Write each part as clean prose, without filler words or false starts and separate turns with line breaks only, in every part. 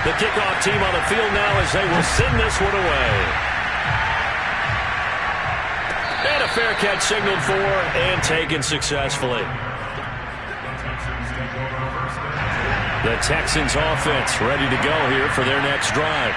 The kickoff team on the field now as they will send this one away. And a fair catch signaled for and taken successfully. The Texans offense ready to go here for their next drive.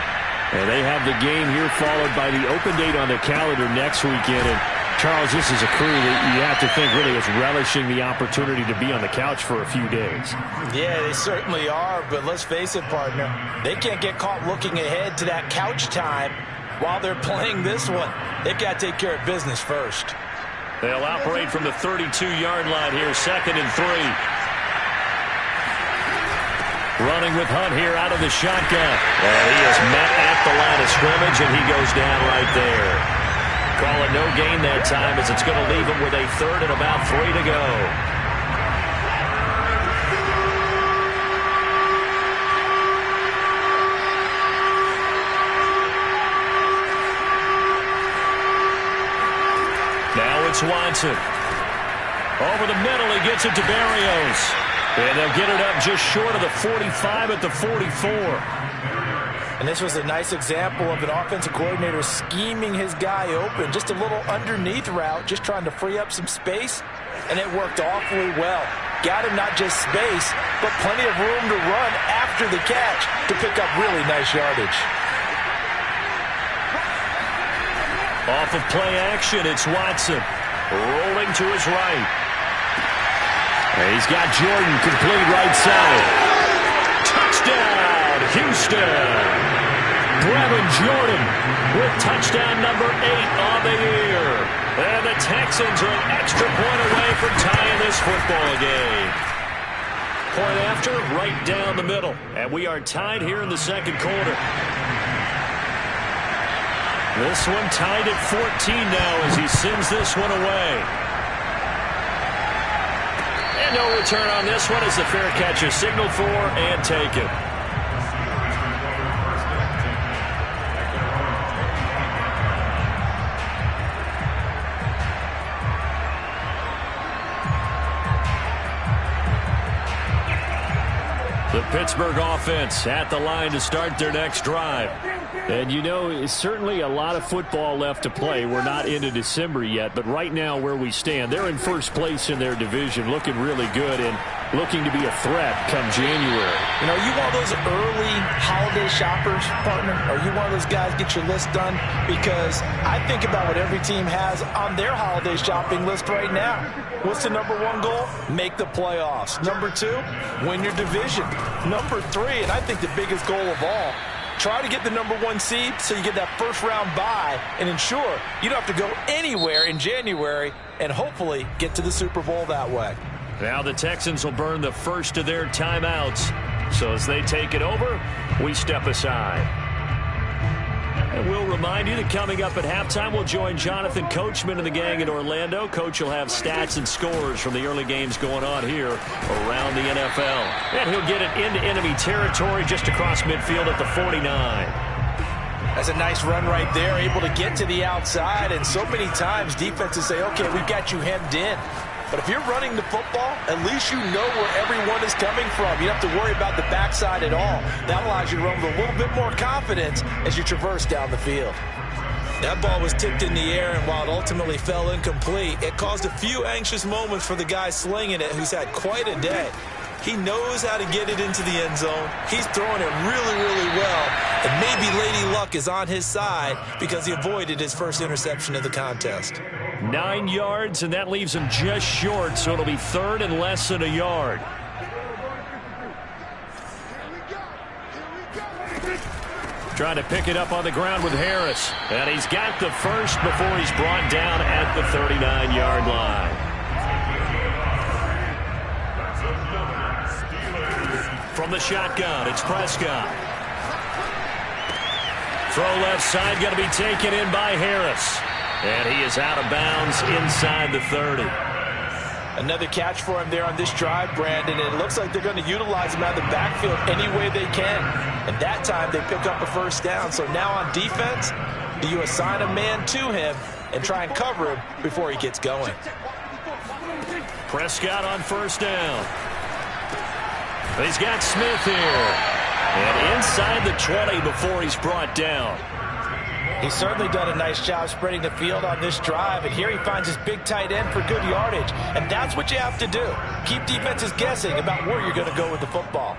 And they have the game here followed by the open date on the calendar next weekend. And Charles, this is a crew that you have to think really is relishing the opportunity to be on the couch for a few days.
Yeah, they certainly are, but let's face it, partner. They can't get caught looking ahead to that couch time while they're playing this one. They've got to take care of business first.
They'll operate from the 32-yard line here, 2nd and 3. Running with Hunt here out of the shotgun. And he is met at the line of scrimmage, and he goes down right there. Call it no gain that time as it's going to leave him with a 3rd and about 3 to go. Now it's Watson. Over the middle, he gets it to Berrios. And they'll get it up just short of the 45 at the 44.
And this was a nice example of an offensive coordinator scheming his guy open. Just a little underneath route, just trying to free up some space. And it worked awfully well. Got him not just space, but plenty of room to run after the catch to pick up really nice yardage.
Off of play action, it's Watson. Rolling to his right. And he's got Jordan complete right side. Touchdown, Houston. Brevin Jordan with touchdown number 8 on the year. And the Texans are an extra point away from tying this football game. Point after, right down the middle. And we are tied here in the second quarter. This one tied at 14 now as he sends this one away. And no return on this one as the fair catch is signaled for and taken. The Pittsburgh offense at the line to start their next drive. And you know, it's certainly a lot of football left to play. We're not into December yet, but right now where we stand, they're in first place in their division, looking really good and looking to be a threat come January.
You know, you one of those early holiday shoppers, partner? Are you one of those guys get your list done? Because I think about what every team has on their holiday shopping list right now. What's the number 1 goal? Make the playoffs. Number 2, win your division. Number 3, and I think the biggest goal of all, try to get the number 1 seed so you get that first round bye and ensure you don't have to go anywhere in January and hopefully get to the Super Bowl that way.
Now the Texans will burn the first of their timeouts. So as they take it over, we step aside. And we'll remind you that coming up at halftime, we'll join Jonathan Coachman and the gang in Orlando. Coach will have stats and scores from the early games going on here around the NFL. And he'll get it into enemy territory just across midfield at the 49.
That's a nice run right there, able to get to the outside. And so many times defenses say, okay, we've got you hemmed in. But if you're running the football, at least you know where everyone is coming from. You don't have to worry about the backside at all. That allows you to run with a little bit more confidence as you traverse down the field. That ball was tipped in the air, and while it ultimately fell incomplete, it caused a few anxious moments for the guy slinging it, who's had quite a day. He knows how to get it into the end zone. He's throwing it really, really well. And maybe Lady Luck is on his side because he avoided his first interception of the contest.
9 yards, and that leaves him just short, so it'll be 3rd and less than a yard. Trying to pick it up on the ground with Harris. And he's got the first before he's brought down at the 39-yard line. From the shotgun, it's Prescott. Throw left side, going to be taken in by Harris. And he is out of bounds inside the 30.
Another catch for him there on this drive, Brandon. And it looks like they're going to utilize him out of the backfield any way they can. And that time they pick up a first down. So now on defense, do you assign a man to him and try and cover him before he gets going?
Prescott on first down. He's got Smith here. And inside the 20 before he's brought down.
He's certainly done a nice job spreading the field on this drive, and here he finds his big tight end for good yardage. And that's what you have to do. Keep defenses guessing about where you're going to go with the football.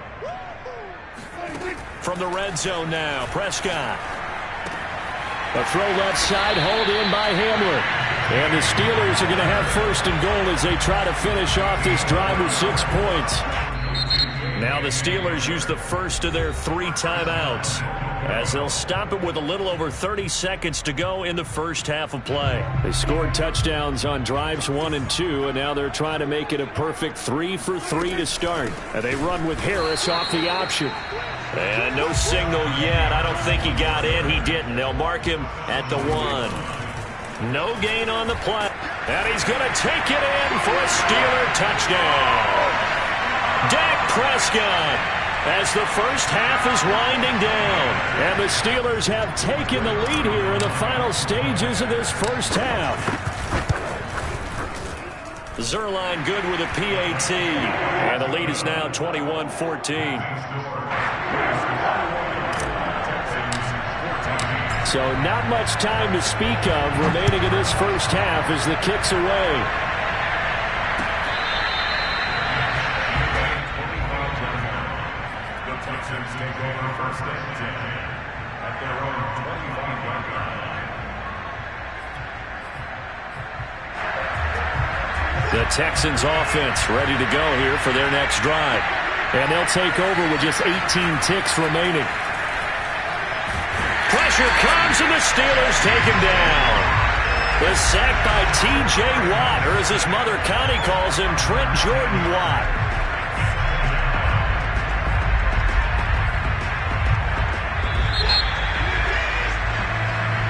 From the red zone now, Prescott. A throw left side, hauled in by Hamler. And the Steelers are going to have first and goal as they try to finish off this drive with 6 points. Now the Steelers use the first of their 3 timeouts as they'll stop it with a little over 30 seconds to go in the first half of play. They scored touchdowns on drives 1 and 2, and now they're trying to make it a perfect 3 for 3 to start. And they run with Harris off the option. And no signal yet. I don't think he got in. He didn't. They'll mark him at the 1. No gain on the play. And he's going to take it in for a Steeler touchdown. Dak Prescott as the first half is winding down. And the Steelers have taken the lead here in the final stages of this first half. Zuerlein good with a PAT. And the lead is now 21-14. So not much time to speak of remaining in this first half as the kick's away. The Texans offense ready to go here for their next drive. And they'll take over with just 18 ticks remaining. Pressure comes and the Steelers take him down. The sack by T.J. Watt, or as his mother Connie calls him, Trent Jordan Watt.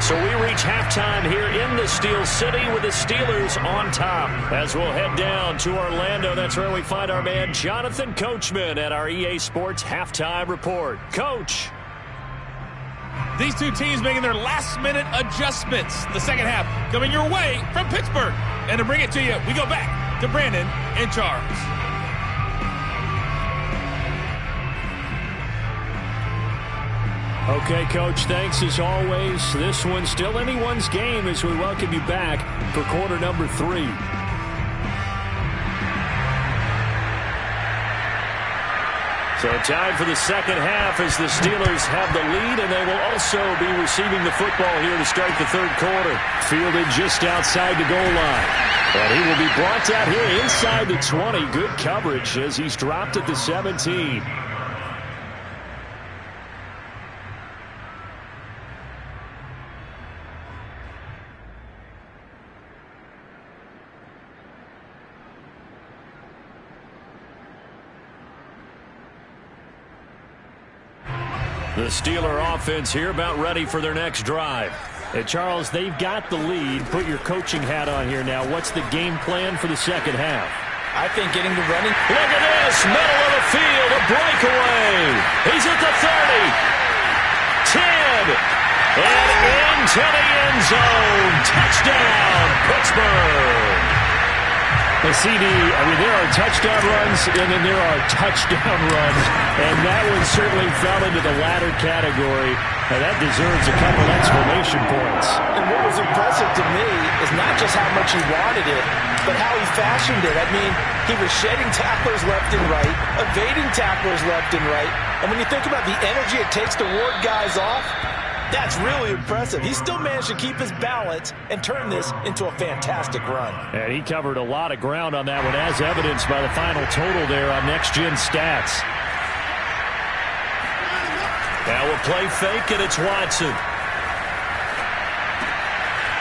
So we reach halftime here in the Steel City with the Steelers on top. As we'll head down to Orlando, that's where we find our man Jonathan Coachman at our EA Sports Halftime Report. Coach.
These two teams making their last-minute adjustments. The second half coming your way from Pittsburgh. And to bring it to you, we go back to Brandon and Charles.
Okay, Coach, thanks as always. This one's still anyone's game as we welcome you back for quarter number 3. So time for the second half as the Steelers have the lead, and they will also be receiving the football here to start the third quarter. Fielded just outside the goal line. And he will be brought out here inside the 20. Good coverage as he's dropped at the 17. The Steeler offense here about ready for their next drive. And Charles, they've got the lead. Put your coaching hat on here now. What's the game plan for the second half?
I think getting the running.
Look at this. Middle of the field. A breakaway. He's at the 30. 10. And into the end zone. Touchdown, Pittsburgh. The CD, I mean, there are touchdown runs, and then there are touchdown runs, and that one certainly fell into the latter category, and that deserves a couple exclamation points.
And what was impressive to me is not just how much he wanted it, but how he fashioned it. I mean, he was shedding tacklers left and right, evading tacklers left and right, and when you think about the energy it takes to ward guys off, that's really impressive. He still managed to keep his balance and turn this into a fantastic run.
And he covered a lot of ground on that one, as evidenced by the final total there on Next Gen Stats. Now a play fake, and it's Watson.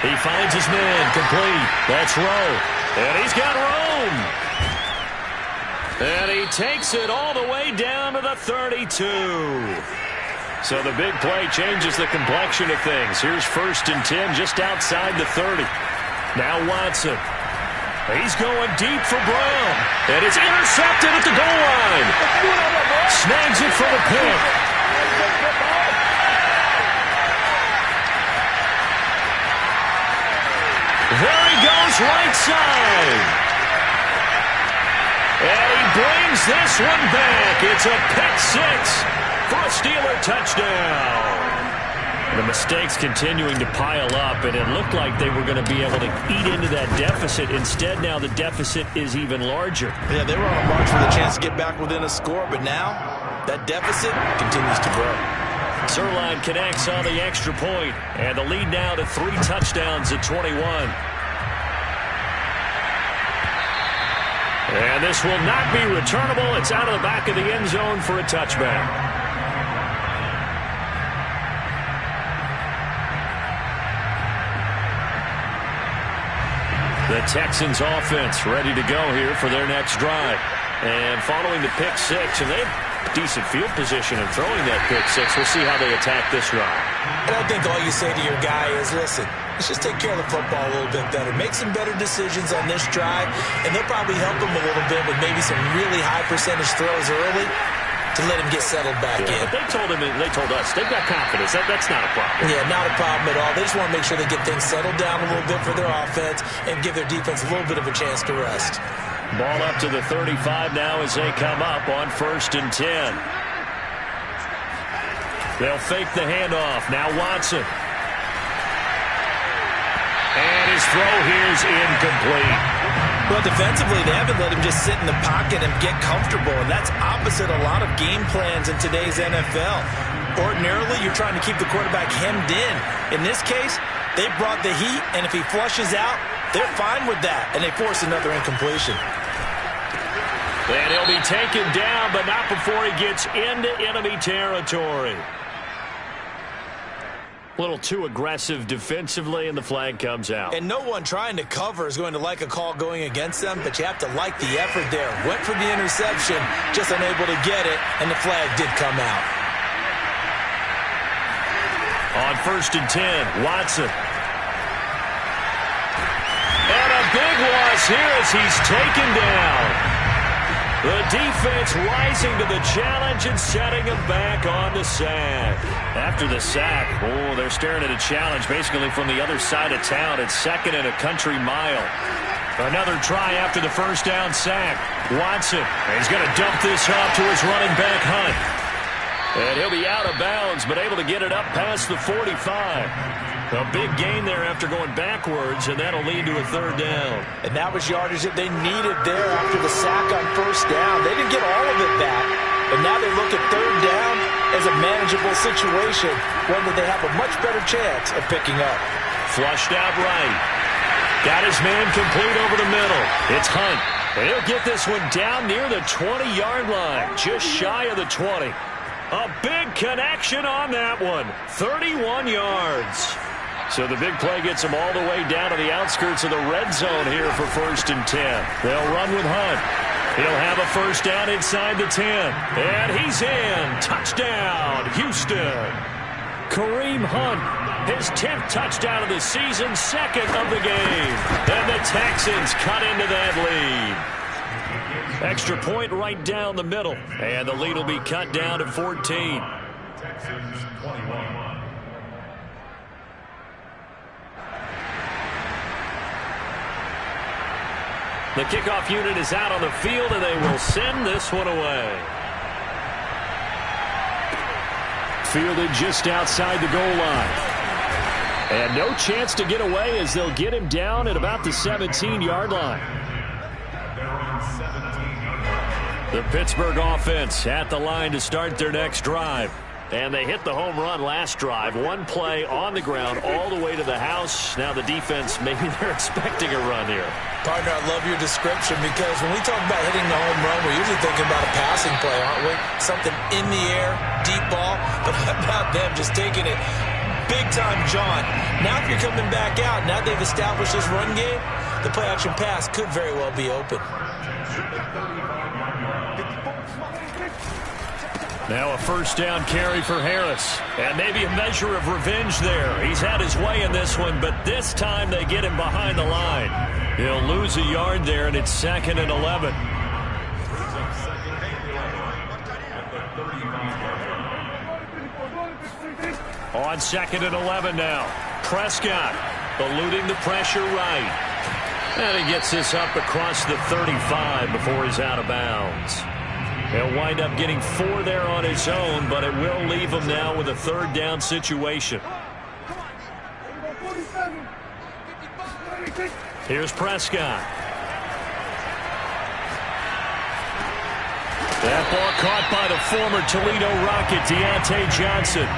He finds his man, complete. That's Rowe. And he's got Rome. And he takes it all the way down to the 32. So the big play changes the complexion of things. Here's 1st and 10 just outside the 30. Now Watson. He's going deep for Brown. And it's intercepted at the goal line. Snags it for the pick. There he goes right side. And he brings this one back. It's a pick 6. for a Steeler touchdown. The mistakes continuing to pile up, and it looked like they were going to be able to eat into that deficit. Instead, now the deficit is even larger.
Yeah, they were on a march for the chance to get back within a score, but now that deficit continues to grow.
Zuerlein connects on the extra point, and the lead now to 3 touchdowns at 21. And this will not be returnable. It's out of the back of the end zone for a touchback. The Texans offense ready to go here for their next drive. And following the pick 6, and they have decent field position in throwing that pick 6. We'll see how they attack this drive.
And I think all you say to your guy is, listen, let's just take care of the football a little bit better. Make some better decisions on this drive, and they'll probably help him a little bit with maybe some really high percentage throws early to let him get settled back in.
But they told us they've got confidence. That's not a problem.
Yeah, not a problem at all. They just want to make sure they get things settled down a little bit for their offense and give their defense a little bit of a chance to rest.
Ball up to the 35 now as they come up on 1st and 10. They'll fake the handoff. Now Watson. And his throw here is incomplete.
Well, defensively, they haven't let him just sit in the pocket and get comfortable, and that's opposite a lot of game plans in today's NFL. Ordinarily, you're trying to keep the quarterback hemmed in. In this case, they brought the heat, and if he flushes out, they're fine with that, and they force another incompletion.
And he'll be taken down, but not before he gets into enemy territory. A little too aggressive defensively, and the flag comes out.
And no one trying to cover is going to like a call going against them, but you have to like the effort there. Went for the interception, just unable to get it, and the flag did come out.
On 1st and 10, Watson. And a big loss here as he's taken down. The defense rising to the challenge and setting him back on the sack. After the sack, they're staring at a challenge basically from the other side of town. It's 2nd and a country mile. Another try after the first down sack. Watson, he's going to dump this off to his running back, Hunt. And he'll be out of bounds, but able to get it up past the 45. A big gain there after going backwards, and that'll lead to a 3rd down.
And that was yardage that they needed there after the sack on 1st down. They didn't get all of it back, but now they look at 3rd down as a manageable situation, one that they have a much better chance of picking up.
Flushed out right. Got his man complete over the middle. It's Hunt. And he'll get this one down near the 20-yard line, just shy of the 20. A big connection on that one. 31 yards. So the big play gets them all the way down to the outskirts of the red zone here for 1st and 10. They'll run with Hunt. He'll have a 1st down inside the 10. And he's in. Touchdown, Houston. Kareem Hunt, his 10th touchdown of the season, 2nd of the game. And the Texans cut into that lead. Extra point right down the middle. And the lead will be cut down to 14. Texans 21. The kickoff unit is out on the field, and they will send this one away. Fielded just outside the goal line. And no chance to get away as they'll get him down at about the 17-yard line. The Pittsburgh offense at the line to start their next drive. And they hit the home run last drive. One play on the ground all the way to the house. Now the defense, maybe they're expecting a run here.
Partner, I love your description because when we talk about hitting the home run, we're usually thinking about a passing play, aren't we? Something in the air, deep ball. But how about them just taking it big-time John? Now if you're coming back out, now they've established this run game, the play-action pass could very well be open.
Now a 1st down carry for Harris. And maybe a measure of revenge there. He's had his way in this one, but this time they get him behind the line. He'll lose a yard there, and it's 2nd and 11. On 2nd and 11 now. Prescott eluding the pressure right. And he gets this up across the 35 before he's out of bounds. He'll wind up getting 4 there on his own, but it will leave him now with a 3rd down situation. Here's Prescott. That ball caught by the former Toledo Rocket, Deontay Johnson.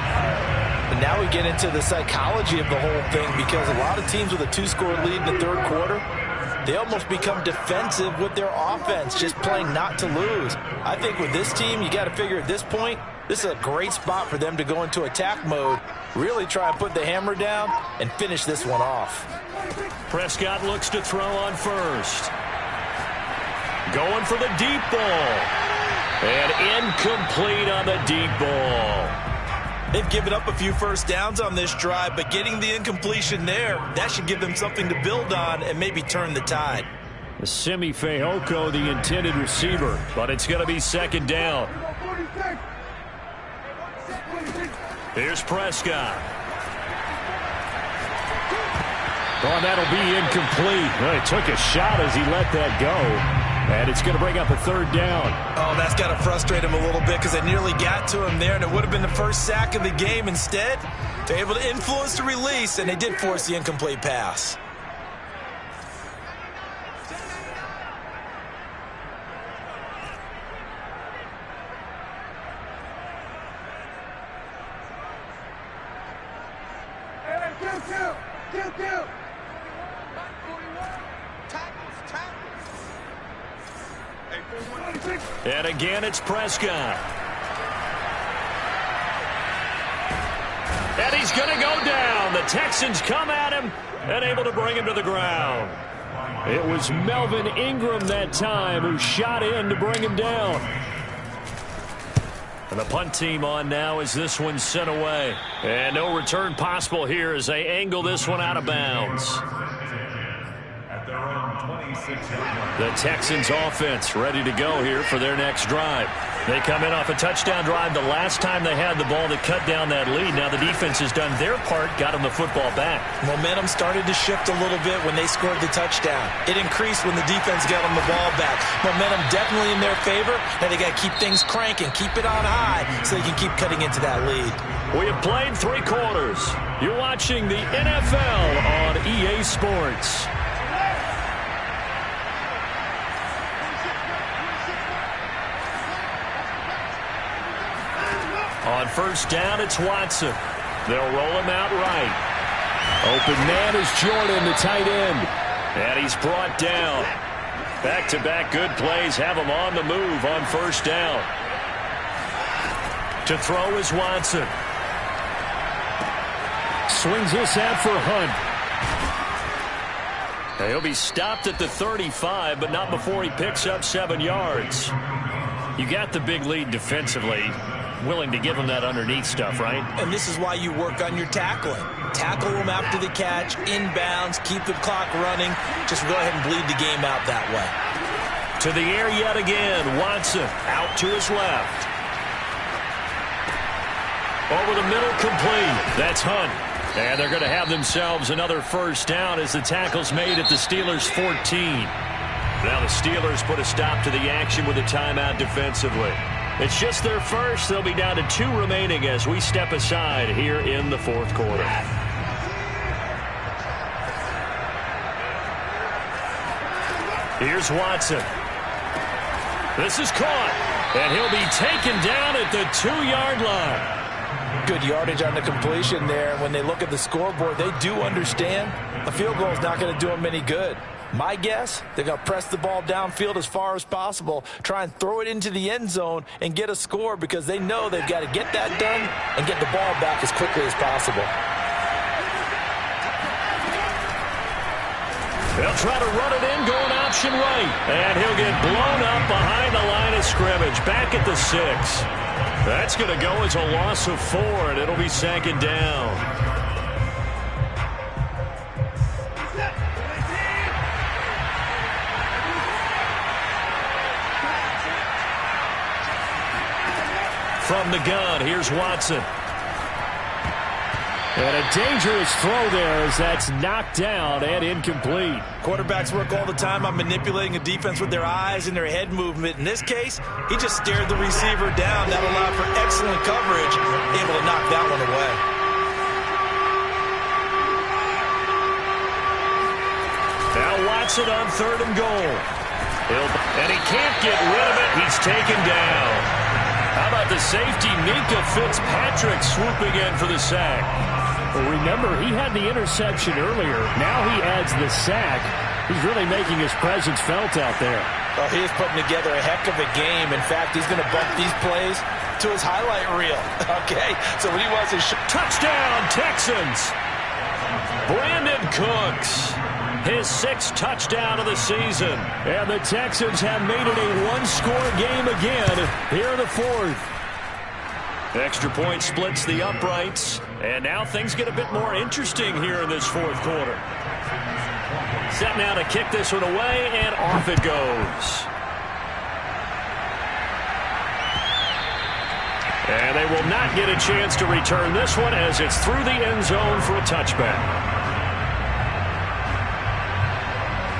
And now we get into the psychology of the whole thing, because a lot of teams with a 2-score lead in the 3rd quarter, they almost become defensive with their offense, just playing not to lose. I think with this team, you got to figure at this point, this is a great spot for them to go into attack mode, really try and put the hammer down and finish this one off.
Prescott looks to throw on first. Going for the deep ball. And incomplete on the deep ball.
They've given up a few first downs on this drive, but getting the incompletion there, that should give them something to build on and maybe turn the tide.
Simi Fehoko, the intended receiver, but it's going to be 2nd down. Here's Prescott. Oh, that'll be incomplete. Well, he took a shot as he let that go. And it's going to bring up a 3rd down.
Oh, that's got to frustrate him a little bit, because they nearly got to him there, and it would have been the first sack of the game. Instead, they're able to influence the release, and they did force the incomplete pass.
And again, it's Prescott. And he's going to go down. The Texans come at him and able to bring him to the ground. It was Melvin Ingram that time who shot in to bring him down. And the punt team on now as this one's sent away. And no return possible here as they angle this one out of bounds. The Texans offense ready to go here for their next drive. They come in off a touchdown drive the last time they had the ball that cut down that lead. Now the defense has done their part, got them the football back. Momentum started to shift a little bit when they scored the touchdown. It increased when the defense got them the ball back. Momentum definitely in their favor. Now they got to keep things cranking, keep it on high so they can keep cutting into that lead. We have played 3 quarters. You're watching the NFL on EA Sports. On 1st down, it's Watson. They'll roll him out right. Open man is Jordan, the tight end. And he's brought down. Back-to-back good plays have him on the move on 1st down. To throw is Watson. Swings this out for Hunt. He'll be stopped at the 35, but not before he picks up 7 yards. You got the big lead defensively. Willing to give them that underneath stuff, right? And this is why you work on your tackling. Tackle them after the catch, inbounds, keep the clock running. Just go ahead and bleed the game out that way. To the air yet again. Watson out to his left. Over the middle, complete. That's Hunt. And they're going to have themselves another 1st down as the tackle's made at the Steelers' 14. Now the Steelers put a stop to the action with a timeout defensively. It's just their first. They'll be down to 2 remaining as we step aside here in the 4th quarter. Here's Watson. This is caught. And he'll be taken down at the 2-yard line. Good yardage on the completion there. When they look at the scoreboard, they do understand a field goal is not going to do them any good. My guess, they're going to press the ball downfield as far as possible, try and throw it into the end zone and get a score, because they know they've got to get that done and get the ball back as quickly as possible. They'll try to run it in, going option right. And he'll get blown up behind the line of scrimmage, back at the 6. That's going to go as a loss of 4, and it'll be 2nd down. From the gun, here's Watson. And a dangerous throw there as that's knocked down and incomplete.
Quarterbacks work all the time on manipulating a defense with their eyes and their head movement. In this case, he just stared the receiver down. That allowed for excellent coverage, able to knock that one away.
Now Watson on 3rd and goal. And he can't get rid of it. He's taken down. How about the safety, Minkah Fitzpatrick, swooping in for the sack. Well, remember, he had the interception earlier. Now he adds the sack. He's really making his presence felt out there.
Oh, he is putting together a heck of a game. In fact, he's going to bump these plays to his highlight reel. Okay, so when he wants his
touchdown, Texans. Brandon Cooks, his 6th touchdown of the season. And the Texans have made it a one-score game again here in the 4th. Extra point splits the uprights. And now things get a bit more interesting here in this 4th quarter. Set now to kick this one away, and off it goes. And they will not get a chance to return this one as it's through the end zone for a touchback.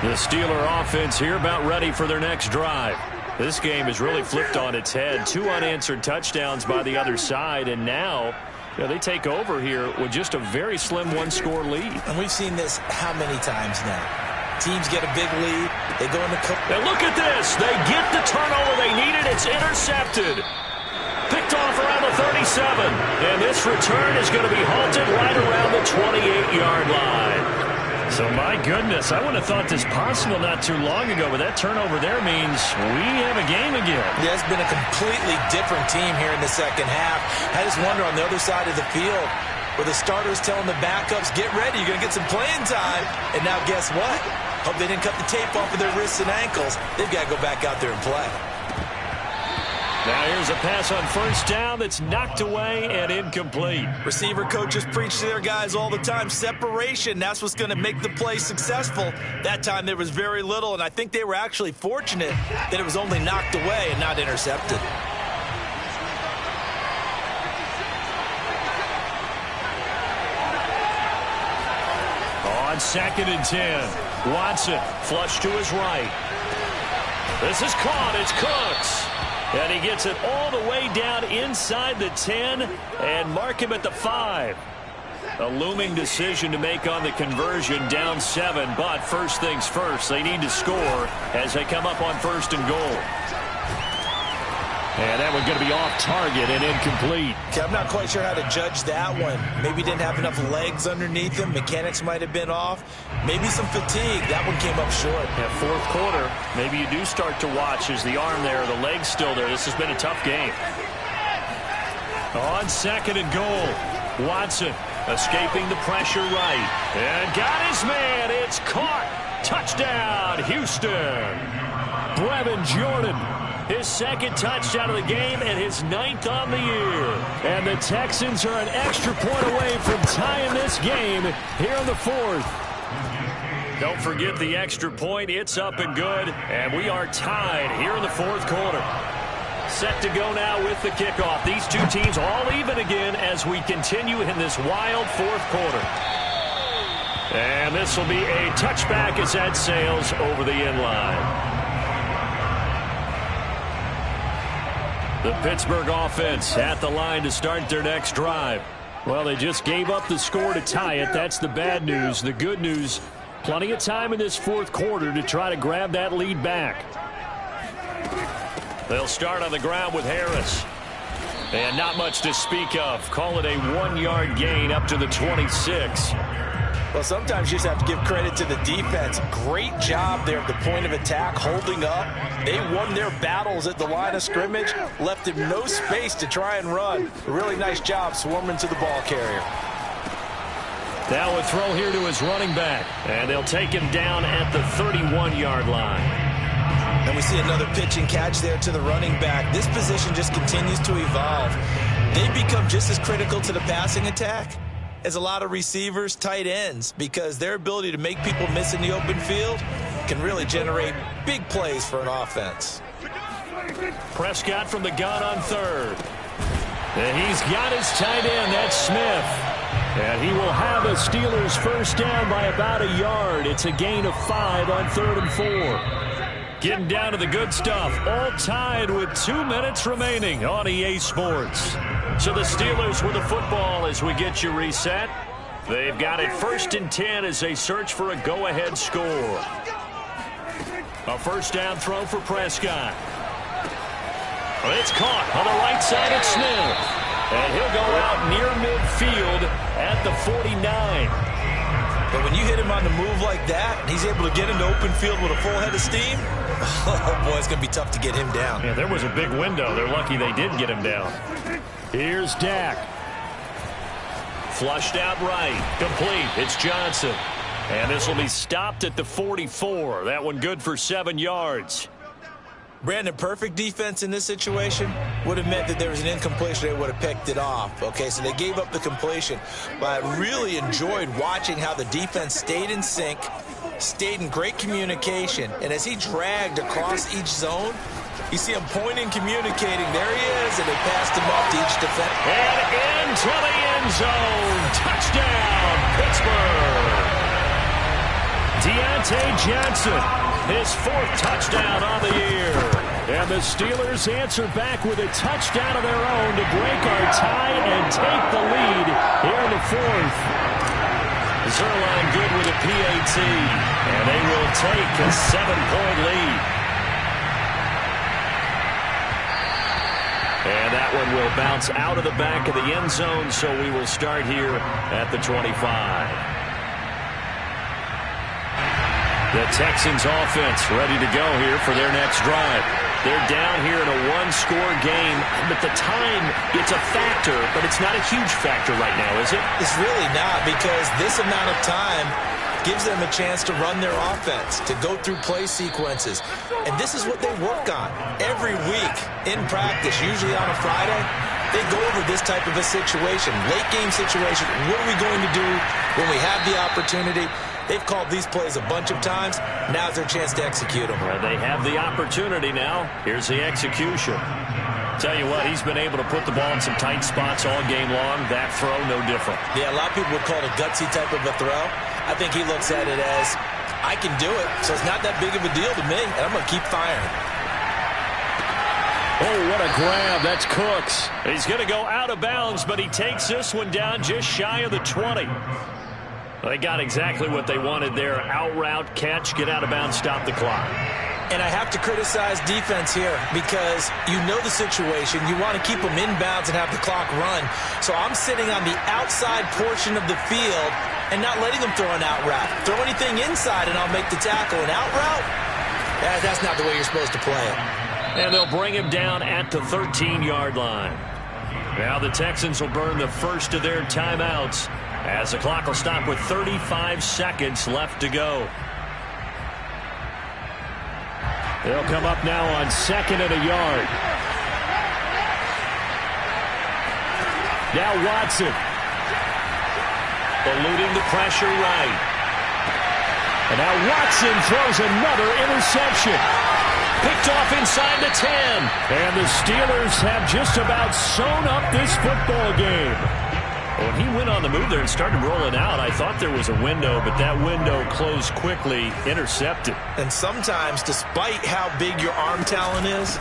The Steeler offense here about ready for their next drive. This game is really flipped on its head. 2 unanswered touchdowns by the other side, and now they take over here with just a very slim one-score lead.
And we've seen this how many times now? Teams get a big lead. They go into...
And look at this. They get the turnover they needed. It's intercepted. Picked off around the 37. And this return is going to be halted right around the 28-yard line. So, my goodness, I wouldn't have thought this possible not too long ago, but that turnover there means we have a game again.
Yeah, it's been a completely different team here in the second half. I just wonder on the other side of the field, where the starters telling the backups, get ready, you're going to get some playing time. And now guess what? Hope they didn't cut the tape off of their wrists and ankles. They've got to go back out there and play.
Now here's a pass on 1st down that's knocked away and incomplete.
Receiver coaches preach to their guys all the time. Separation, that's what's going to make the play successful. That time there was very little, and I think they were actually fortunate that it was only knocked away and not intercepted.
On 2nd and 10, Watson flush to his right. This is caught. It's Cooks. And he gets it all the way down inside the 10 and mark him at the 5. A looming decision to make on the conversion, down 7. But first things first, they need to score as they come up on 1st and goal. And that one's going to be off target and incomplete.
Okay, I'm not quite sure how to judge that one. Maybe didn't have enough legs underneath him. Mechanics might have been off. Maybe some fatigue. That one came up short.
Yeah, 4th quarter, maybe you do start to watch as the arm there, the leg's still there. This has been a tough game. On 2nd and goal, Watson escaping the pressure right. And got his man. It's caught. Touchdown, Houston. Brevin Jordan. His 2nd touchdown of the game and his 9th on the year. And the Texans are an extra point away from tying this game here in the 4th. Don't forget the extra point. It's up and good. And we are tied here in the 4th quarter. Set to go now with the kickoff. These two teams all even again as we continue in this wild 4th quarter. And this will be a touchback as that sails over the end line. The Pittsburgh offense at the line to start their next drive. Well, they just gave up the score to tie it. That's the bad news. The good news, plenty of time in this 4th quarter to try to grab that lead back. They'll start on the ground with Harris. And not much to speak of. Call it a 1-yard gain up to the 26.
Well, sometimes you just have to give credit to the defense. Great job there at the point of attack, holding up. They won their battles at the line of scrimmage, left him no space to try and run. A really nice job swarming to the ball carrier.
Now a throw here to his running back, and they'll take him down at the 31-yard line.
And we see another pitch and catch there to the running back. This position just continues to evolve. They become just as critical to the passing attack as a lot of receivers, tight ends, because their ability to make people miss in the open field can really generate big plays for an offense.
Prescott from the gun on 3rd. And he's got his tight end. That's Smith. And he will have a Steelers first down by about a yard. It's a gain of 5 on 3rd and 4. Getting down to the good stuff. All tied with 2 minutes remaining on EA Sports. So the Steelers with the football as we get you reset. They've got it 1st and 10 as they search for a go-ahead score. A first down throw for Prescott. It's caught on the right side of Smith. And he'll go out near midfield at the 49.
But when you hit him on the move like that, and he's able to get into open field with a full head of steam, oh boy, it's going to be tough to get him down.
Yeah, there was a big window. They're lucky they did get him down. Here's Dak. Flushed out right. Complete. It's Johnson. And this will be stopped at the 44. That one good for 7 yards.
Brandon, perfect defense in this situation would have meant that there was an incompletion. They would have picked it off. Okay, so they gave up the completion. But I really enjoyed watching how the defense stayed in sync, stayed in great communication. And as he dragged across each zone, you see him pointing, communicating. There he is, and they passed him off to each defender.
And into the end zone. Touchdown, Pittsburgh. Deontay Johnson, his 4th touchdown on the year. And the Steelers answer back with a touchdown of their own to break our tie and take the lead here in the 4th. Zuerlein good with a PAT, and they will take a 7-point lead. And that one will bounce out of the back of the end zone, so we will start here at the 25. The Texans offense ready to go here for their next drive. They're down here in a 1-score game, but the time, it's a factor, but it's not a huge factor right now, is it?
It's really not, because this amount of time gives them a chance to run their offense, to go through play sequences. And this is what they work on every week in practice, usually on a Friday. They go over this type of a situation, late game situation. What are we going to do when we have the opportunity? They've called these plays a bunch of times. Now's their chance to execute them.
They have the opportunity now. Here's the execution. Tell you what, he's been able to put the ball in some tight spots all game long. That throw, no different.
Yeah, a lot of people would call it a gutsy type of a throw. I think he looks at it as, I can do it, so it's not that big of a deal to me, and I'm going to keep firing.
Oh, what a grab. That's Cooks. He's going to go out of bounds, but he takes this one down just shy of the 20. They got exactly what they wanted there. Out route, catch, get out of bounds, stop the clock.
And I have to criticize defense here because you know the situation. You want to keep them inbounds and have the clock run. So I'm sitting on the outside portion of the field and not letting them throw an out route. Throw anything inside and I'll make the tackle. An out route? That's not the way you're supposed to play it.
And they'll bring him down at the 13-yard line. Now the Texans will burn the first of their timeouts as the clock will stop with 35 seconds left to go. They'll come up now on 2nd and a yard. Now Watson. Eluding the pressure right. And now Watson throws another interception. Picked off inside the 10. And the Steelers have just about sewn up this football game. When he went on the move there and started rolling out, I thought there was a window, but that window closed quickly, intercepted.
And sometimes, despite how big your arm talent is,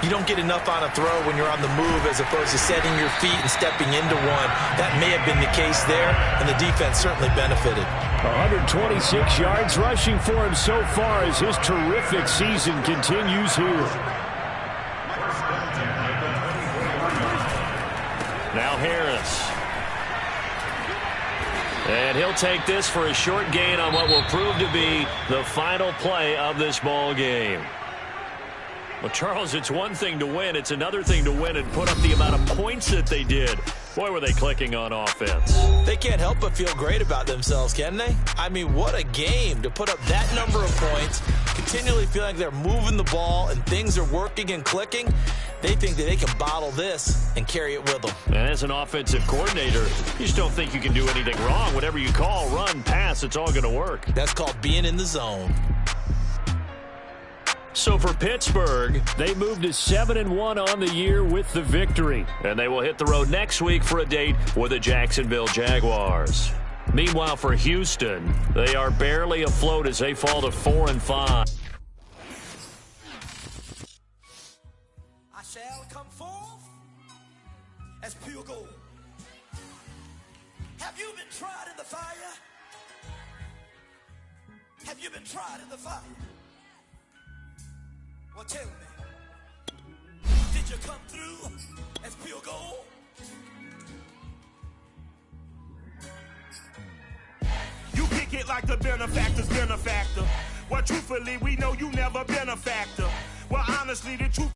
you don't get enough on a throw when you're on the move as opposed to setting your feet and stepping into one. That may have been the case there, and the defense certainly benefited.
126 yards rushing for him so far as his terrific season continues here. Now Harris. And he'll take this for a short gain on what will prove to be the final play of this ball game. Well, Charles, it's one thing to win. It's another thing to win and put up the amount of points that they did. Boy, were they clicking on offense.
They can't help but feel great about themselves, can they? I mean, what a game to put up that number of points, continually feeling like they're moving the ball and things are working and clicking. They think that they can bottle this and carry it with them.
And as an offensive coordinator, you just don't think you can do anything wrong. Whatever you call, run, pass, it's all going to work.
That's called being in the zone.
So for Pittsburgh, they move to 7-1 on the year with the victory. And they will hit the road next week for a date with the Jacksonville Jaguars. Meanwhile, for Houston, they are barely afloat as they fall to 4-5.
I shall come forth as pure gold. Have you been tried in the fire? Have you been tried in the fire? Well, tell me, did you come through as pure gold?
You kick it like the benefactor's benefactor. Well, truthfully, we know you never been a factor. Well, honestly, the truth.